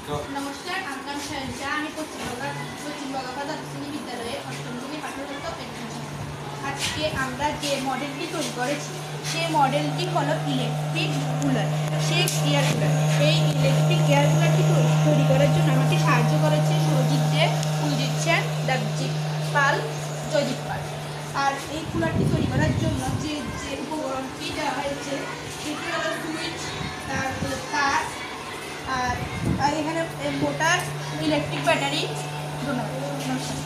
নমস্কার, আমার নাম সায়ঞ্জা। আমি পশ্চিম বগাপাড়া শ্রেণী বিদ্যালয়ে অষ্টম শ্রেণী পাঠরত একজন। আজকে আমরা যে মডেলটি তৈরি করেছি সেই মডেলটি হলো ইলেকট্রিক কুলার, এয়ার কুলার। এই ইলেকট্রিক এয়ার কুলারটি তৈরি করার জন্য আমাকে সাহায্য করেছে সুরজিৎ দে, কুলজিৎ সেন, দেবজিৎ পাল, জয়দীপ পাল। আর এই কুলারটি তৈরি করার জন্য যে উপকরণটি দেওয়া হয়েছে সেটি হলো সুইচ, তারপরে তার, আর এখানে মোটর, ইলেকট্রিক ব্যাটারি। ধন্যবাদ। নমস্কার।